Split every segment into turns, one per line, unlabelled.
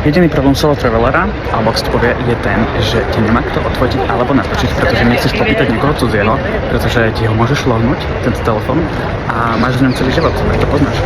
Jediný problém solo travelera, alebo ak si to povie, je ten, že ti nemá kto odfotiť alebo natočiť, pretože nechceš popýtať niekoho cudzieho, pretože ti ho môžeš lohnúť, tento telefón, a máš v ňom celý život, tak to poznáš.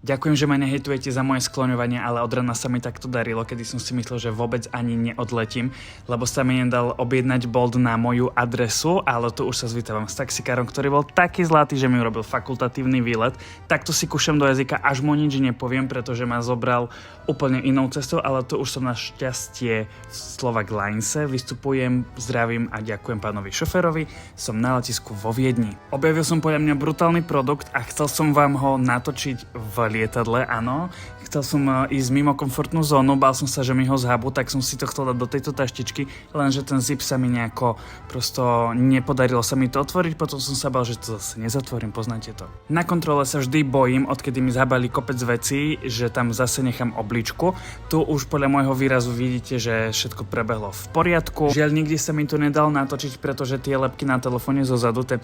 Ďakujem, že ma nehejtujete za moje skloňovanie, ale od rána sa mi takto darilo, kedy som si myslel, že vôbec ani neodletím, lebo sa mi nedal objednať Bolt na moju adresu, ale tu už sa zvítavam s taxikárom, ktorý bol taký zlatý, že mi urobil fakultatívny výlet. Takto si kúšam do jazyka, až mu nič nepoviem, pretože ma zobral úplne inou cestou, ale tu už som našťastie v Slovak Linese, vystupujem, zdravím a ďakujem pánovi šoférovi, som na letisku vo Viedni. Objavil som podľa mňa brutálny produkt a chcel som vám ho natočiť v lietadle, áno. Chcel som ísť mimo komfortnú zónu, bál som sa, že mi ho zhabu, tak som si to chcel dať do tejto taštičky, lenže ten zip sa mi nejako prosto nepodarilo sa mi to otvoriť, potom som sa bál, že to zase nezatvorím, poznáte to. Na kontrole sa vždy bojím, odkedy mi zhabali kopec vecí, že tam zase nechám obličku. Tu už podľa môjho výrazu vidíte, že všetko prebehlo v poriadku. Žiaľ, nikde sa mi to nedal natočiť, pretože tie lepky na telefóne zozadu, tie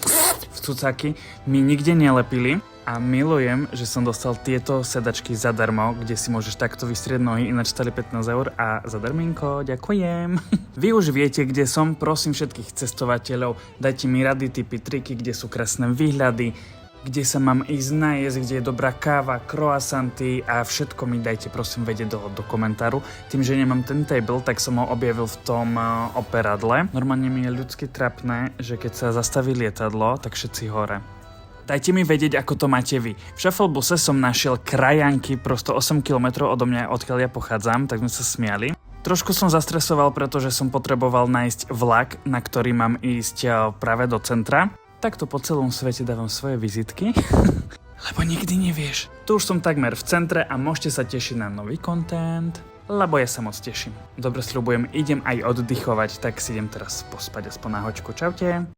vcucaky, mi nikde nelepili. A milujem, že som dostal tieto sedačky zadarmo, kde si môžeš takto vystrieť nohy, ináč stali 15 eur a zadarminko, ďakujem. Vy už viete, kde som, prosím všetkých cestovateľov, dajte mi rady, tipy, triky, kde sú krásne výhľady, kde sa mám ísť najesť, kde je dobrá káva, croissanty a všetko mi dajte prosím vedieť do komentáru. Tým, že nemám ten table, tak som ho objavil v tom operadle. Normálne mi je ľudsky trapné, že keď sa zastaví lietadlo, tak všetci hore. Dajte mi vedieť, ako to máte vy. V šafelbuse som našiel krajanky prosto 8 km odo mňa, odkiaľ ja pochádzam, tak sme sa smiali. Trošku som zastresoval, pretože som potreboval nájsť vlak, na ktorý mám ísť práve do centra. Takto po celom svete dávam svoje vizitky, lebo nikdy nevieš. Tu už som takmer v centre a môžete sa tešiť na nový content, lebo ja sa moc teším. Dobre sľubujem, idem aj oddychovať, tak si idem teraz pospať aspoň na hoďku. Čaute.